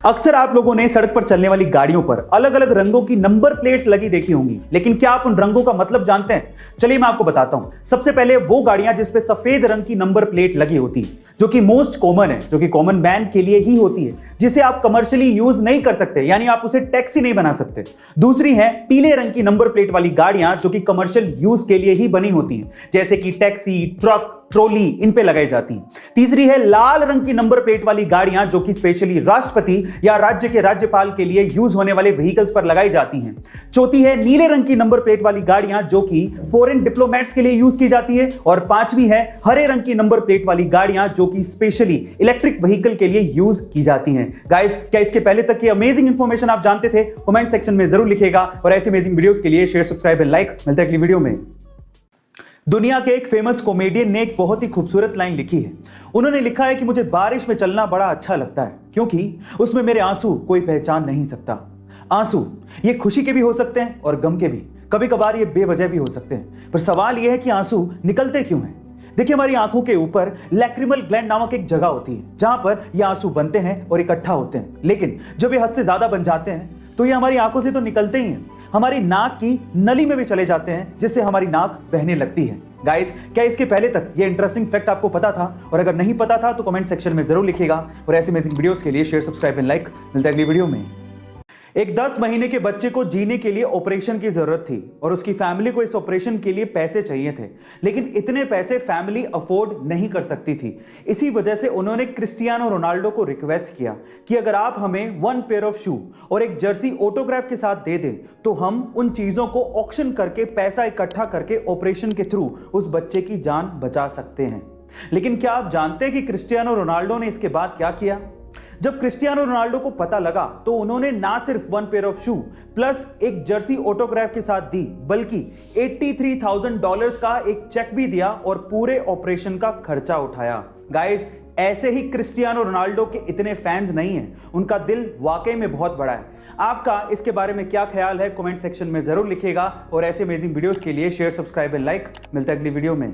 अक्सर आप लोगों ने सड़क पर चलने वाली गाड़ियों पर अलग अलग रंगों की नंबर प्लेट्स लगी देखी होंगी, लेकिन क्या आप उन रंगों का मतलब जानते हैं? चलिए मैं आपको बताता हूं। सबसे पहले वो गाड़ियां जिस पे सफेद रंग की नंबर प्लेट लगी होती है, जो कि मोस्ट कॉमन है, जो कि कॉमन मैन के लिए ही होती है, जिसे आप कमर्शियली यूज नहीं कर सकते, यानी आप उसे टैक्सी नहीं बना सकते। दूसरी है पीले रंग की नंबर प्लेट वाली गाड़ियां, जो कि कमर्शियल यूज के लिए ही बनी होती हैं, जैसे कि टैक्सी, ट्रक, ट्रॉली, इन पे लगाई जाती हैं। तीसरी है लाल रंग की नंबर प्लेट वाली गाड़ियां, जो कि स्पेशली राष्ट्रपति या राज्य के राज्यपाल के लिए यूज होने वाले व्हीकल्स पर लगाई जाती हैं। चौथी है नीले रंग की नंबर प्लेट वाली गाड़ियां, जो कि फॉरेन डिप्लोमेट्स के लिए यूज की जाती है। और पांचवी है हरे रंग की नंबर प्लेट वाली गाड़ियां, जो कि स्पेशली इलेक्ट्रिक व्हीकल के लिए यूज की जाती हैं। गाइस, क्या इसके पहले तक की अमेजिंग इंफॉर्मेशन आप जानते थे? कमेंट सेक्शन में जरूर लिखिएगा और ऐसे अमेजिंग वीडियोस के लिए शेयर, सब्सक्राइब एंड लाइक। मिलते हैं अगली वीडियो में। दुनिया के एक फेमस कॉमेडियन ने एक बहुत ही खूबसूरत लाइन लिखी है। उन्होंने लिखा है कि मुझे बारिश में चलना बड़ा अच्छा लगता है, क्योंकि उसमें मेरे आंसू कोई पहचान नहीं सकता। आंसू ये खुशी के भी हो सकते हैं और गम के भी, कभी कभार ये बेवजह भी हो सकते हैं। पर सवाल यह है कि आंसू निकलते क्यों हैं? देखिए, हमारी आंखों के ऊपर लैक्रिमल ग्लैंड नामक एक जगह होती है, जहां पर ये आंसू बनते हैं और इकट्ठा होते हैं। लेकिन जब ये हद से ज्यादा बन जाते हैं तो ये हमारी आंखों से तो निकलते ही हैं, हमारी नाक की नली में भी चले जाते हैं, जिससे हमारी नाक बहने लगती है। गाइस, क्या इसके पहले तक ये इंटरेस्टिंग फैक्ट आपको पता था? और अगर नहीं पता था तो कमेंट सेक्शन में जरूर लिखिएगा और ऐसे अमेजिंग वीडियोस के लिए शेयर, सब्सक्राइब एंड लाइक। मिलते हैं अगली वीडियो में। एक 10 महीने के बच्चे को जीने के लिए ऑपरेशन की जरूरत थी और उसकी फैमिली को इस ऑपरेशन के लिए पैसे चाहिए थे, लेकिन इतने पैसे फैमिली अफोर्ड नहीं कर सकती थी। इसी वजह से उन्होंने क्रिस्टियानो रोनाल्डो को रिक्वेस्ट किया कि अगर आप हमें 1 पेयर ऑफ शू और एक जर्सी ऑटोग्राफ के साथ दे दें तो हम उन चीजों को ऑक्शन करके पैसा इकट्ठा करके ऑपरेशन के थ्रू उस बच्चे की जान बचा सकते हैं। लेकिन क्या आप जानते हैं कि क्रिस्टियानो रोनाल्डो ने इसके बाद क्या किया? जब क्रिस्टियानो रोनाल्डो को पता लगा तो उन्होंने ना सिर्फ 1 पेयर ऑफ शू प्लस एक जर्सी ऑटोग्राफ के साथ दी, बल्कि $83,000 का एक चेक भी दिया और पूरे ऑपरेशन का खर्चा उठाया। गाइस, ऐसे ही क्रिस्टियानो रोनाल्डो के इतने फैंस नहीं हैं, उनका दिल वाकई में बहुत बड़ा है। आपका इसके बारे में क्या ख्याल है? कमेंट सेक्शन में जरूर लिखिएगा और ऐसे अमेजिंग वीडियोस के लिए शेयर, सब्सक्राइब एंड लाइक। मिलते हैं अगली वीडियो में।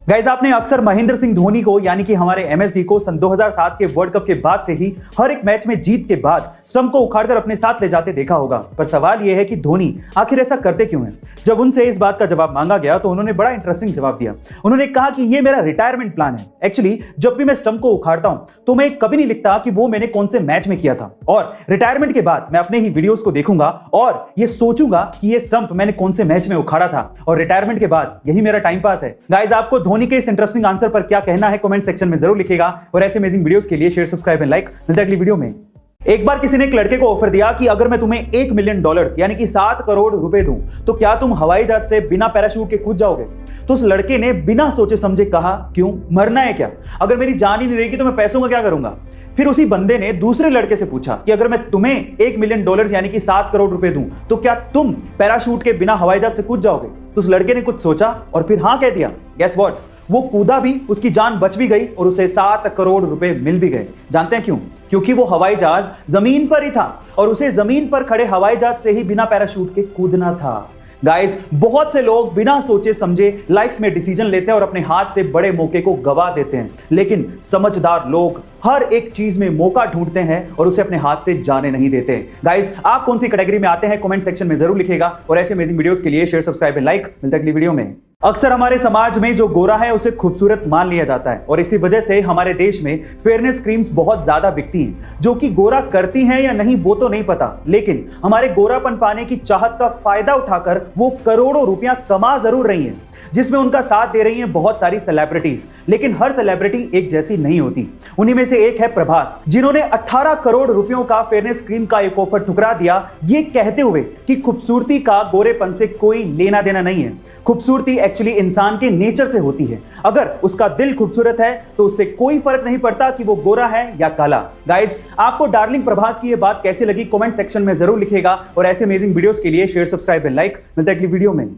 गाइस, आपने अक्सर महेंद्र सिंह धोनी को, यानी कि हमारे एमएसडी को, सन 2007 के वर्ल्ड कप के बाद से ही हर एक मैच में जीत के बाद स्टंप को उखाड़कर अपने साथ ले जाते देखा होगा। पर सवाल यह है कि धोनी आखिर ऐसा करते क्यों हैं? जब उनसे इस बात का जवाब मांगा गया तो उन्होंने बड़ा इंटरेस्टिंग जवाब दिया। उन्होंने कहा कि यह मेरा रिटायरमेंट प्लान है। एक्चुअली जब भी मैं स्टंप को उखाड़ता हूं तो मैं कभी नहीं लिखता कि वो मैंने कौन से मैच में किया था, और रिटायरमेंट के बाद मैं अपने ही वीडियोस को देखूंगा और ये सोचूंगा कि ये स्टंप मैंने कौन से मैच में उखाड़ा था, और रिटायरमेंट के बाद यही मेरा टाइम पास है। गाइस, आपको धोनी के इस इंटरेस्टिंग आंसर पर क्या कहना है? कमेंट सेक्शन में जरूर लिखिएगा और ऐसे अमेजिंग वीडियोस के लिए शेयर, सब्सक्राइब एंड लाइक। मिलते हैं अगली वीडियो में। एक बार किसी ने एक लड़के को ऑफर दिया कि अगर मैं तुम्हें $1 मिलियन यानी कि 7 करोड़ रुपए दूं तो क्या तुम हवाई जहाज से बिना पैराशूट के कूद जाओगे? तो उस लड़के ने बिना सोचे समझे कहा, क्यों, मरना है क्या? अगर मेरी जान ही नहीं रहेगी तो मैं पैसों का क्या करूंगा? फिर उसी बंदे ने दूसरे लड़के से पूछा कि अगर मैं तुम्हें $1 मिलियन यानी कि 7 करोड़ रुपए दूं तो क्या तुम पैराशूट के बिना हवाई जहाज से कूद जाओगे? तो उस लड़के ने कुछ सोचा और फिर हाँ कह दिया। गेस व्हाट, वो कूदा भी, उसकी जान बच भी गई और उसे 7 करोड़ रुपए मिल भी गए। जानते हैं क्यों? क्योंकि वो हवाई जहाज जमीन पर ही था और उसे जमीन पर खड़े हवाई जहाज से ही बिना पैराशूट के कूदना था। गाइस, बहुत से लोग बिना सोचे समझे लाइफ में डिसीजन लेते हैं और अपने हाथ से बड़े मौके को गवा देते हैं, लेकिन समझदार लोग हर एक चीज में मौका ढूंढते हैं और उसे अपने हाथ से जाने नहीं देते। गाइस, आप कौन सी कैटेगरी में आते हैं? कमेंट सेक्शन में जरूर लिखिएगा और ऐसे अमेजिंग वीडियोस के लिए शेयर, सब्सक्राइब एंड लाइक। मिलते हैं अगली वीडियो में। अक्सर हमारे समाज में जो गोरा है उसे खूबसूरत मान लिया जाता है और इसी वजह से हमारे देश में फेयरनेस क्रीम्स बहुत ज्यादा बिकती हैं, जो कि गोरा करती हैं या नहीं वो तो नहीं पता, लेकिन हमारे गोरापन पाने की चाहत का फायदा उठाकर वो करोड़ों रुपया कमा जरूर रही हैं, जिसमें उनका साथ दे रही हैं बहुत सारी सेलिब्रिटीज। लेकिन हर सेलिब्रिटी एक जैसी नहीं होती। उन्हीं में से एक है प्रभास, जिन्होंने 18 करोड़ रुपयों का फेयरनेस क्रीम का एक ऑफर ठुकरा दिया, ये कहते हुए कि खूबसूरती का गोरेपन से कोई लेना देना नहीं है। खूबसूरती एक्चुअली इंसान के नेचर से होती है। अगर उसका दिल खूबसूरत है तो उससे कोई फर्क नहीं पड़ता कि वो गोरा है या काला। गाइस, आपको डार्लिंग प्रभास की ये बात कैसी लगी? कमेंट सेक्शन में जरूर लिखिएगा और ऐसे अमेजिंग वीडियोस के लिए शेयर, सब्सक्राइब एंड लाइक। मिलते हैं अगली वीडियो में।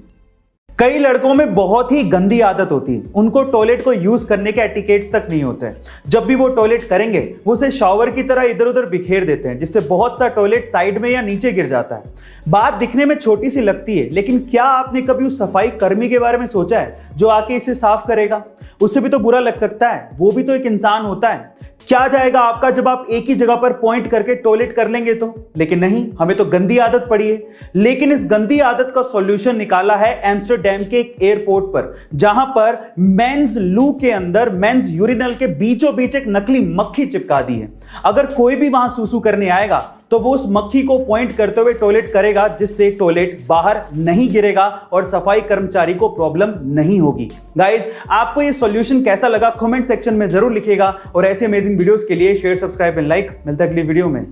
कई लड़कों में बहुत ही गंदी आदत होती है, उनको टॉयलेट को यूज करने के एटिकेट्स तक नहीं होते हैं। जब भी वो टॉयलेट करेंगे वो उसे शॉवर की तरह इधर उधर बिखेर देते हैं, जिससे बहुत सा टॉयलेट साइड में या नीचे गिर जाता है। बात दिखने में छोटी सी लगती है, लेकिन क्या आपने कभी उस सफाई कर्मी के बारे में सोचा है जो आके इसे साफ करेगा? उससे भी तो बुरा लग सकता है, वो भी तो एक इंसान होता है। क्या जाएगा आपका जब आप एक ही जगह पर पॉइंट करके टॉयलेट कर लेंगे तो? लेकिन नहीं, हमें तो गंदी आदत पड़ी है। लेकिन इस गंदी आदत का सॉल्यूशन निकाला है एम्स्टरडैम के एक एयरपोर्ट पर, जहां पर मेंस लू के अंदर मेंस यूरिनल के बीचों बीच एक नकली मक्खी चिपका दी है। अगर कोई भी वहां सूसू करने आएगा तो वो उस मक्खी को पॉइंट करते हुए टॉयलेट करेगा, जिससे टॉयलेट बाहर नहीं गिरेगा और सफाई कर्मचारी को प्रॉब्लम नहीं होगी। गाइस, आपको ये सॉल्यूशन कैसा लगा कमेंट सेक्शन में जरूर लिखिएगा और ऐसे अमेजिंग वीडियोस के लिए शेयर, सब्सक्राइब एंड लाइक। मिलता है अगली वीडियो में।